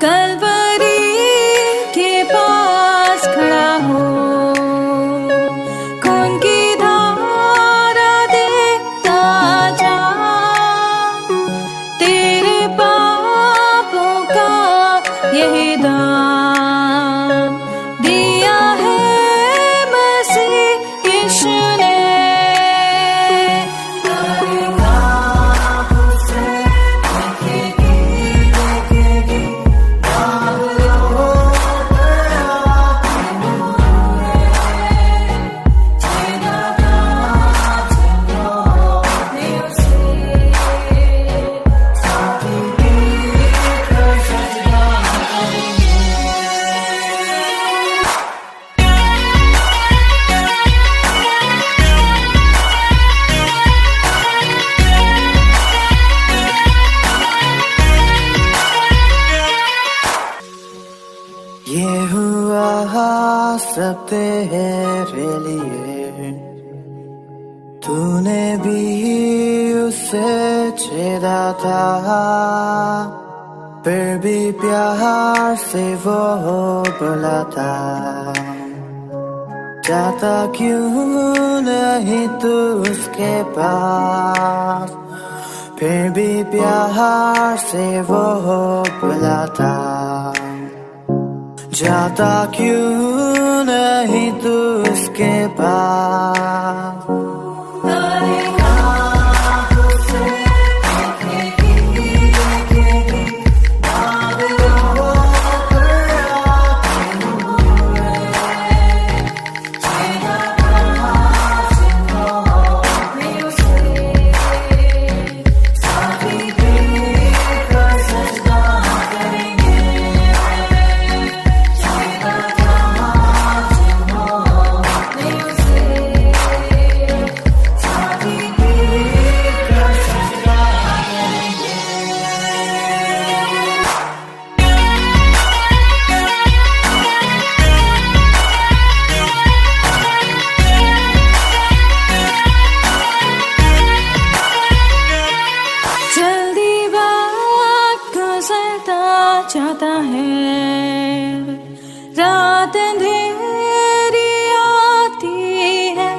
कलवरी के पास खड़ा हो, खून की धारा देखता जा, तेरे पापों का यही दाम दिया है मसीह यीशु ने। ये हुआ सब तेरे लिए, तूने भी उसे छेड़ा था, फिर भी प्यार से वो बुलाता, जाता क्यों नहीं तू उसके पास, फिर भी प्यार से वो बुलाता, जाता क्यों नहीं तू उसके पास। जाता है, रात अंधेरी आती है,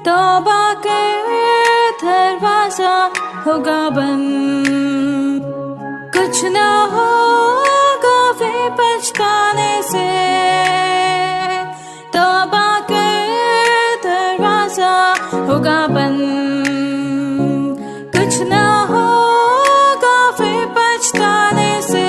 तौबा कर दरवाजा होगा बंद, कुछ ना होगा वे पछताने से, तौबा कर दरवाजा होगा बंद, कुछ ना होगा वे पछताने से।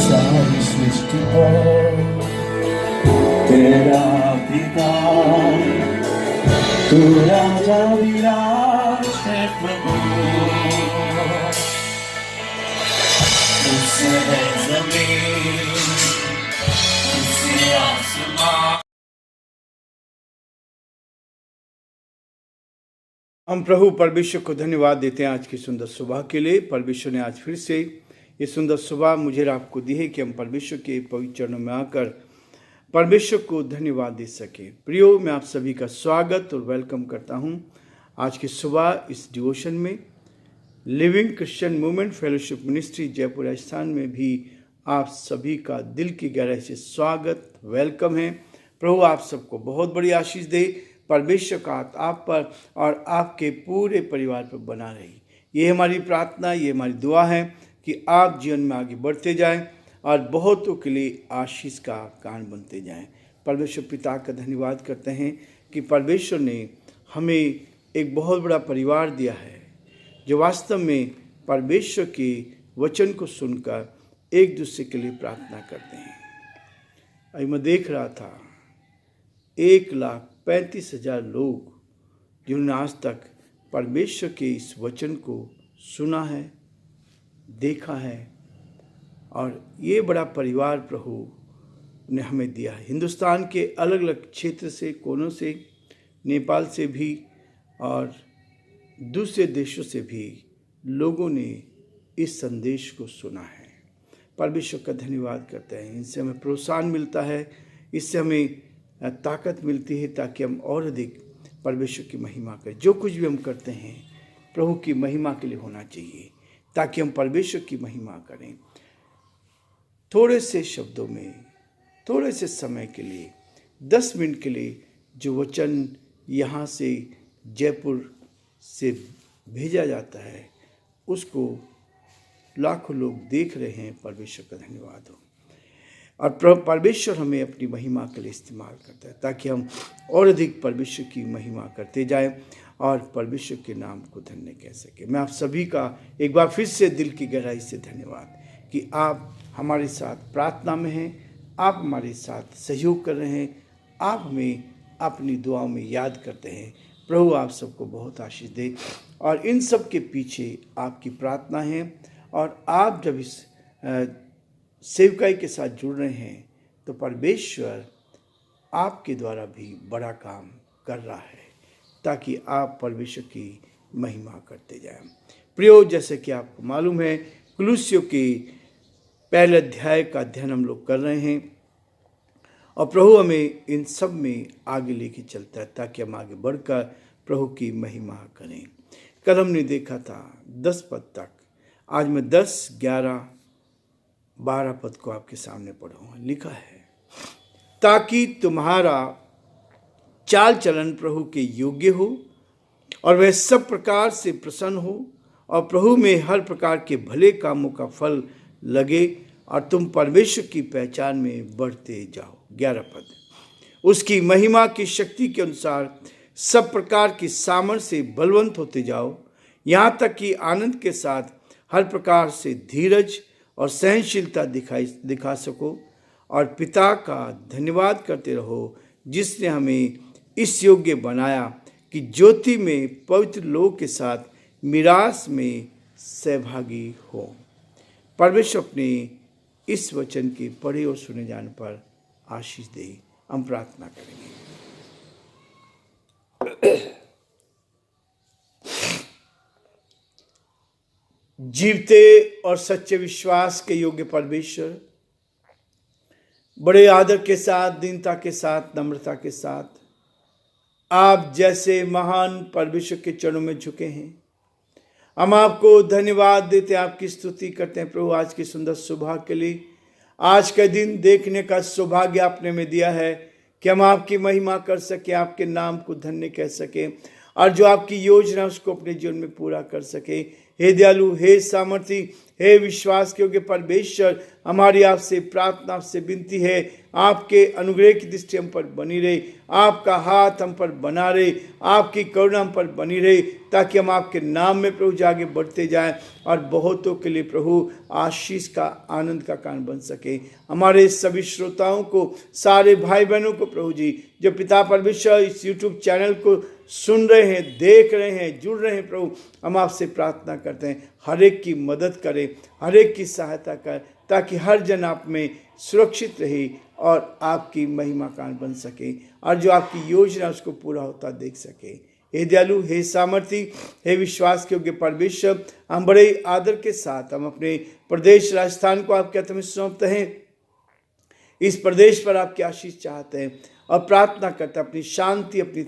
सारी सृष्टि पर तेरा पिता, तू राजा विराज है प्रभु, उससे है जमीन, उससे आसमान। हम प्रभु परमेश्वर को धन्यवाद देते हैं आज की सुंदर सुबह के लिए। परमेश्वर ने आज फिर से ये सुंदर सुबह मुझे और आपको दी है कि हम परमेश्वर के पवित्र चरणों में आकर परमेश्वर को धन्यवाद दे सके। प्रियो, मैं आप सभी का स्वागत और वेलकम करता हूं आज की सुबह इस डिवोशन में। Living Christian movement fellowship ministry Jaipur Rajasthan में भी आप सभी का दिल की गहराई से स्वागत, वेलकम है। प्रभु आप सबको बहुत बड़ी आशीष दे। परमेश्वर का हाथ आप पर और आपके पूरे परिवार पर बना रही, ये हमारी प्रार्थना, ये हमारी दुआ है कि आप जीवन में आगे बढ़ते जाएं और बहुतों के लिए आशीष का कारण बनते जाएं। परमेश्वर पिता का धन्यवाद करते हैं कि परमेश्वर ने हमें एक बहुत बड़ा परिवार दिया है जो वास्तव में परमेश्वर के वचन को सुनकर एक दूसरे के लिए प्रार्थना करते हैं। अभी मैं देख रहा था 1,35,000 लोग जिन्होंने आज तक परमेश्वर के इस वचन को सुना है, देखा है, और ये बड़ा परिवार प्रभु ने हमें दिया है। हिंदुस्तान के अलग अलग क्षेत्र से, कोनों से, नेपाल से भी और दूसरे देशों से भी लोगों ने इस संदेश को सुना है। परमेश्वर का धन्यवाद करते हैं। इनसे हमें प्रोत्साहन मिलता है, इससे हमें ताकत मिलती है ताकि हम और अधिक परमेश्वर की महिमा करें। जो कुछ भी हम करते हैं प्रभु की महिमा के लिए होना चाहिए, ताकि हम परमेश्वर की महिमा करें। थोड़े से शब्दों में, थोड़े से समय के लिए, 10 मिनट के लिए जो वचन यहाँ से जयपुर से भेजा जाता है उसको लाखों लोग देख रहे हैं। परमेश्वर का धन्यवाद हो। और परमेश्वर हमें अपनी महिमा के लिए इस्तेमाल करता है ताकि हम और अधिक परमेश्वर की महिमा करते जाएं और परमेश्वर के नाम को धन्य कह सके। मैं आप सभी का एक बार फिर से दिल की गहराई से धन्यवाद कि आप हमारे साथ प्रार्थना में हैं, आप हमारे साथ सहयोग कर रहे हैं, आप हमें अपनी दुआओं में याद करते हैं। प्रभु आप सबको बहुत आशीष दे। और इन सब के पीछे आपकी प्रार्थना है, और आप जब इस सेवकाई के साथ जुड़ रहे हैं तो परमेश्वर आपके द्वारा भी बड़ा काम कर रहा है ताकि आप परमेश्वर की महिमा करते जाएं। प्रियो, जैसे कि आपको मालूम है, कुलुस्सियों के पहले अध्याय का अध्ययन हम लोग कर रहे हैं और प्रभु हमें इन सब में आगे लेके चलता है ताकि हम आगे बढ़कर प्रभु की महिमा करें। कल हमने देखा था 10 पद तक, आज मैं 10, 11, 12 पद को आपके सामने पढ़ूंगा। लिखा है, ताकि तुम्हारा चाल चलन प्रभु के योग्य हो और वह सब प्रकार से प्रसन्न हो और प्रभु में हर प्रकार के भले कामों का फल लगे और तुम परमेश्वर की पहचान में बढ़ते जाओ। 11 पद, उसकी महिमा की शक्ति के अनुसार सब प्रकार की सामर्थ्य से बलवंत होते जाओ, यहाँ तक कि आनंद के साथ हर प्रकार से धीरज और सहनशीलता दिखा सको और पिता का धन्यवाद करते रहो जिसने हमें इस योग्य बनाया कि ज्योति में पवित्र लोग के साथ मिरास में सहभागी हो। परमेश्वर अपने इस वचन के पढ़े और सुने जाने पर आशीष दे। हम प्रार्थना करेंगे। जीवते और सच्चे विश्वास के योग्य परमेश्वर, बड़े आदर के साथ, दीनता के साथ, नम्रता के साथ आप जैसे महान परमेश्वर के चरणों में झुके हैं। हम आपको धन्यवाद देते हैं, आपकी स्तुति करते हैं प्रभु आज की सुंदर सुबह के लिए। आज का दिन देखने का सौभाग्य आपने में दिया है कि हम आपकी महिमा कर सके, आपके नाम को धन्य कह सके और जो आपकी योजना उसको अपने जीवन में पूरा कर सके। हे दयालु, हे सामर्थी, हे विश्वास के योग्य परमेश्वर, हमारी आपसे प्रार्थना, आपसे विनती है, आपके अनुग्रह की दृष्टि हम पर बनी रहे, आपका हाथ हम पर बना रहे, आपकी करुणा हम पर बनी रहे, ताकि हम आपके नाम में प्रभु आगे बढ़ते जाएं और बहुतों के लिए प्रभु आशीष का, आनंद का कारण बन सके। हमारे सभी श्रोताओं को, सारे भाई बहनों को प्रभु जी, जो पिता परमेश्वर इस यूट्यूब चैनल को सुन रहे हैं, देख रहे हैं, जुड़ रहे हैं, प्रभु हम आपसे प्रार्थना करते हैं हर एक की मदद करें, हर एक की सहायता कर, ताकि हर जन आप में सुरक्षित रहे और आपकी महिमा कारण बन सके और जो आपकी योजना उसको पूरा होता देख सके। हे दयालु, हे सामर्थी, हे विश्वास के योग्य परमेश्वर, हम बड़े आदर के साथ हम अपने प्रदेश राजस्थान को आपके हाथ में सौंपते हैं। इस प्रदेश पर आपकी आशीष चाहते हैं और प्रार्थना करते हैं अपनी शांति, अपनी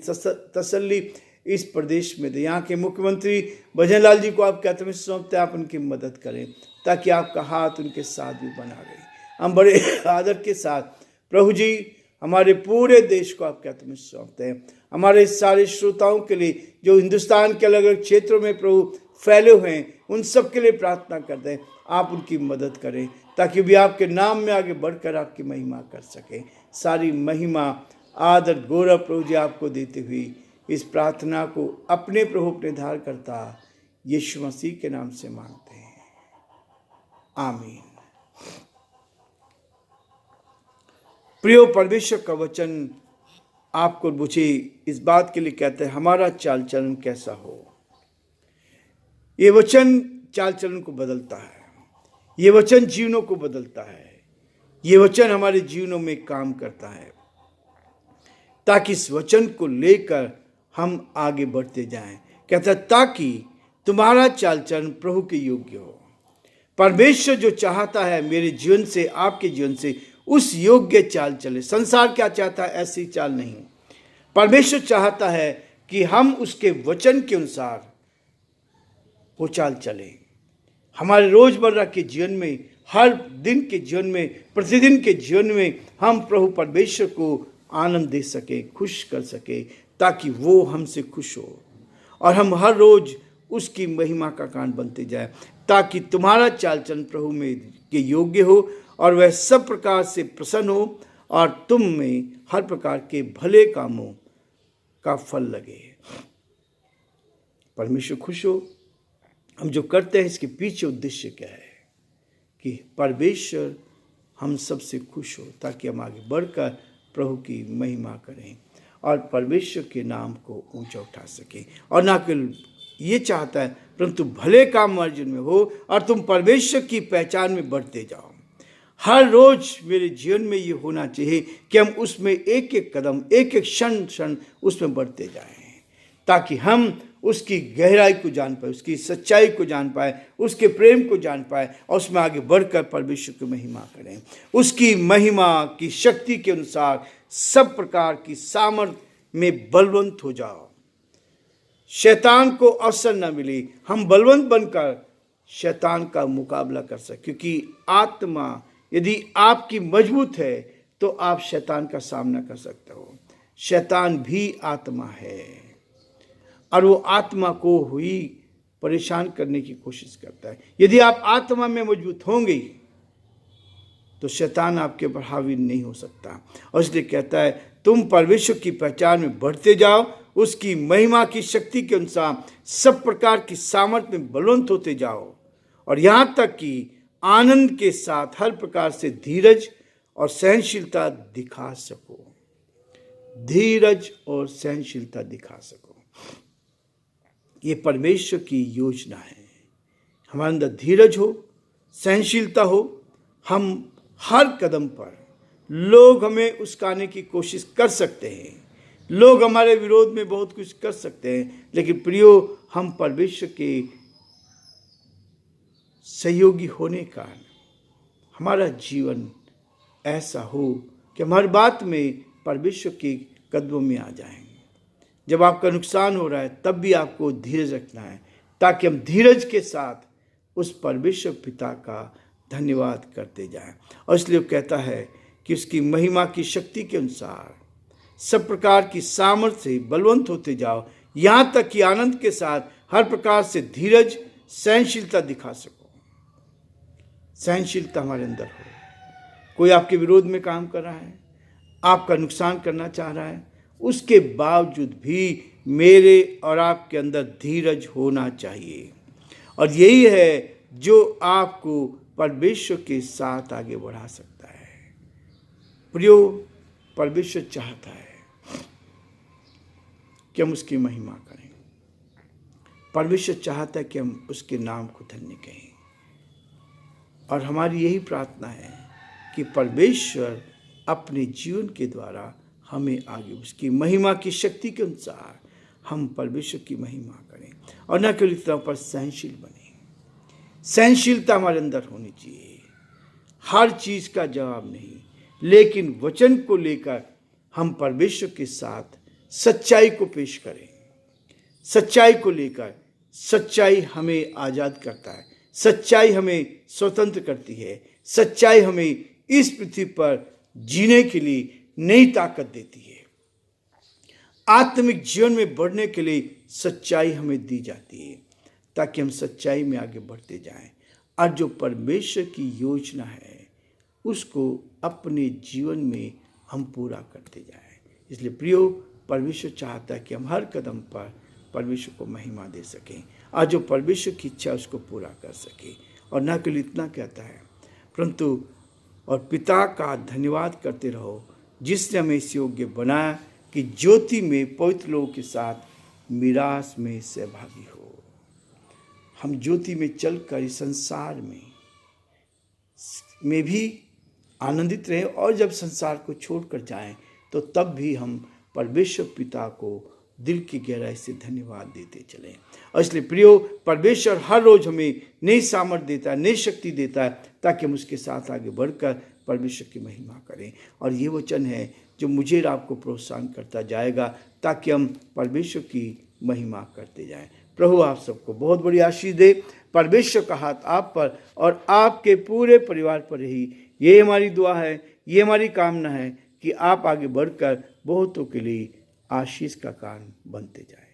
तसल्ली इस प्रदेश में दे। यहाँ के मुख्यमंत्री भजन लाल जी को आपके हाथ में सौंपते हैं, आप उनकी मदद करें ताकि आपका हाथ उनके साथ भी बना रहे। हम बड़े आदर के साथ प्रभु जी हमारे पूरे देश को आपके हाथ में सौंपते हैं। हमारे सारे श्रोताओं के लिए जो हिंदुस्तान के अलग अलग क्षेत्रों में प्रभु फैले हुए हैं, उन सब के लिए प्रार्थना करते हैं, आप उनकी मदद करें ताकि भी आपके नाम में आगे बढ़कर आपकी महिमा कर सके। सारी महिमा, आदर, गौरव प्रभु जी आपको देते हुए इस प्रार्थना को अपने प्रभु, अपने धार करता यीशु मसीह के नाम से मांगते हैं, आमीन। प्रियो, परमेश्वर का वचन आपको मुझे इस बात के लिए कहते हैं हमारा चाल चलन कैसा हो। ये वचन चाल चलन को बदलता है, ये वचन जीवनों को बदलता है, ये वचन हमारे जीवनों में काम करता है ताकि इस वचन को लेकर हम आगे बढ़ते जाएं। कहता है ताकि तुम्हारा चाल चलन प्रभु के योग्य हो। परमेश्वर जो चाहता है मेरे जीवन से, आपके जीवन से, उस योग्य चाल चले। संसार क्या चाहता है, ऐसी चाल नहीं। परमेश्वर चाहता है कि हम उसके वचन के अनुसार वो चाल चले। हमारे रोजमर्रा के जीवन में, हर दिन के जीवन में, प्रतिदिन के जीवन में हम प्रभु परमेश्वर को आनंद दे सके, खुश कर सके, ताकि वो हमसे खुश हो और हम हर रोज उसकी महिमा का कारण बनते जाए, ताकि तुम्हारा चाल चलन प्रभु में के योग्य हो और वह सब प्रकार से प्रसन्न हो और तुम में हर प्रकार के भले कामों का फल लगे। परमेश्वर खुश हो। हम जो करते हैं इसके पीछे उद्देश्य क्या है कि परमेश्वर हम सबसे खुश हो, ताकि हम आगे बढ़कर प्रभु की महिमा करें और परमेश्वर के नाम को ऊंचा उठा सकें। और ना केवल ये चाहता है, परंतु भले काम अर्जन में हो और तुम परमेश्वर की पहचान में बढ़ते जाओ। हर रोज मेरे जीवन में ये होना चाहिए कि हम उसमें एक एक कदम, एक एक क्षण उसमें बढ़ते जाएं, ताकि हम उसकी गहराई को जान पाए, उसकी सच्चाई को जान पाए, उसके प्रेम को जान पाए और उसमें आगे बढ़कर परमेश्वर की महिमा करें। उसकी महिमा की शक्ति के अनुसार सब प्रकार की सामर्थ्य में बलवंत हो जाओ। शैतान को अवसर न मिले, हम बलवंत बनकर शैतान का मुकाबला कर सकें, क्योंकि आत्मा यदि आपकी मजबूत है तो आप शैतान का सामना कर सकते हो। शैतान भी आत्मा है और वो आत्मा को हुई परेशान करने की कोशिश करता है। यदि आप आत्मा में मजबूत होंगे तो शैतान आपके पर हावी नहीं हो सकता। और इसलिए कहता है तुम परमेश्वर की पहचान में बढ़ते जाओ, उसकी महिमा की शक्ति के अनुसार सब प्रकार की सामर्थ्य में बलवंत होते जाओ और यहाँ तक कि आनंद के साथ हर प्रकार से धीरज और सहनशीलता दिखा सको। धीरज और सहनशीलता दिखा सको, ये परमेश्वर की योजना है। हमारे अंदर धीरज हो, सहनशीलता हो। हम हर कदम पर लोग हमें उस्काने की कोशिश कर सकते हैं, लोग हमारे विरोध में बहुत कुछ कर सकते हैं, लेकिन प्रियो हम परमेश्वर के सहयोगी होने का हमारा जीवन ऐसा हो कि हमारी बात में परमेश्वर के कदमों में आ जाएं। जब आपका नुकसान हो रहा है तब भी आपको धीरज रखना है, ताकि हम धीरज के साथ उस परमेश्वर पिता का धन्यवाद करते जाएं। और इसलिए वो कहता है कि उसकी महिमा की शक्ति के अनुसार सब प्रकार की सामर्थ्य से बलवंत होते जाओ, यहाँ तक कि आनंद के साथ हर प्रकार से धीरज सहनशीलता दिखा सको। सहनशीलता हमारे अंदर हो। कोई आपके विरोध में काम कर रहा है, आपका नुकसान करना चाह रहा है, उसके बावजूद भी मेरे और आपके अंदर धीरज होना चाहिए। और यही है जो आपको परमेश्वर के साथ आगे बढ़ा सकता है। प्रियो, परमेश्वर चाहता है कि हम उसकी महिमा करें। परमेश्वर चाहता है कि हम उसके नाम को धन्य कहें। और हमारी यही प्रार्थना है कि परमेश्वर अपने जीवन के द्वारा हमें आगे उसकी महिमा की शक्ति के अनुसार हम परमेश्वर की महिमा करें और न केवल इतना पर सहनशील बने। सहनशीलता हमारे अंदर होनी चाहिए। हर चीज़ का जवाब नहीं, लेकिन वचन को लेकर हम परमेश्वर के साथ सच्चाई को पेश करें। सच्चाई को लेकर, सच्चाई हमें आज़ाद करता है, सच्चाई हमें स्वतंत्र करती है, सच्चाई हमें इस पृथ्वी पर जीने के लिए नई ताकत देती है। आत्मिक जीवन में बढ़ने के लिए सच्चाई हमें दी जाती है, ताकि हम सच्चाई में आगे बढ़ते जाएं और जो परमेश्वर की योजना है उसको अपने जीवन में हम पूरा करते जाएं। इसलिए प्रियो, परमेश्वर चाहता है कि हम हर कदम पर परमेश्वर को महिमा दे सकें और जो परमेश्वर की इच्छा उसको पूरा कर सके। और न केवल इतना कहता है, परंतु और पिता का धन्यवाद करते रहो जिसने हमें इस योग्य बनाया कि ज्योति में पवित्र लोगों के साथ मिरास में सहभागी हो। हम ज्योति में चलकर इस संसार में भी आनंदित रहें और जब संसार को छोड़कर जाएं तो तब भी हम परमेश्वर पिता को दिल की गहराई से धन्यवाद देते चलें। और इसलिए प्रियो, परमेश्वर हर रोज़ हमें नई सामर्थ देता है, नई शक्ति देता है, ताकि हम उसके साथ आगे बढ़कर परमेश्वर की महिमा करें। और ये वचन है जो मुझे और आपको प्रोत्साहन करता जाएगा, ताकि हम परमेश्वर की महिमा करते जाएं। प्रभु आप सबको बहुत बड़ी आशीष दे। परमेश्वर का हाथ आप पर और आपके पूरे परिवार पर रही, ये हमारी दुआ है, ये हमारी कामना है कि आप आगे बढ़कर बहुतों के लिए आशीष का कारण बनते जाएं।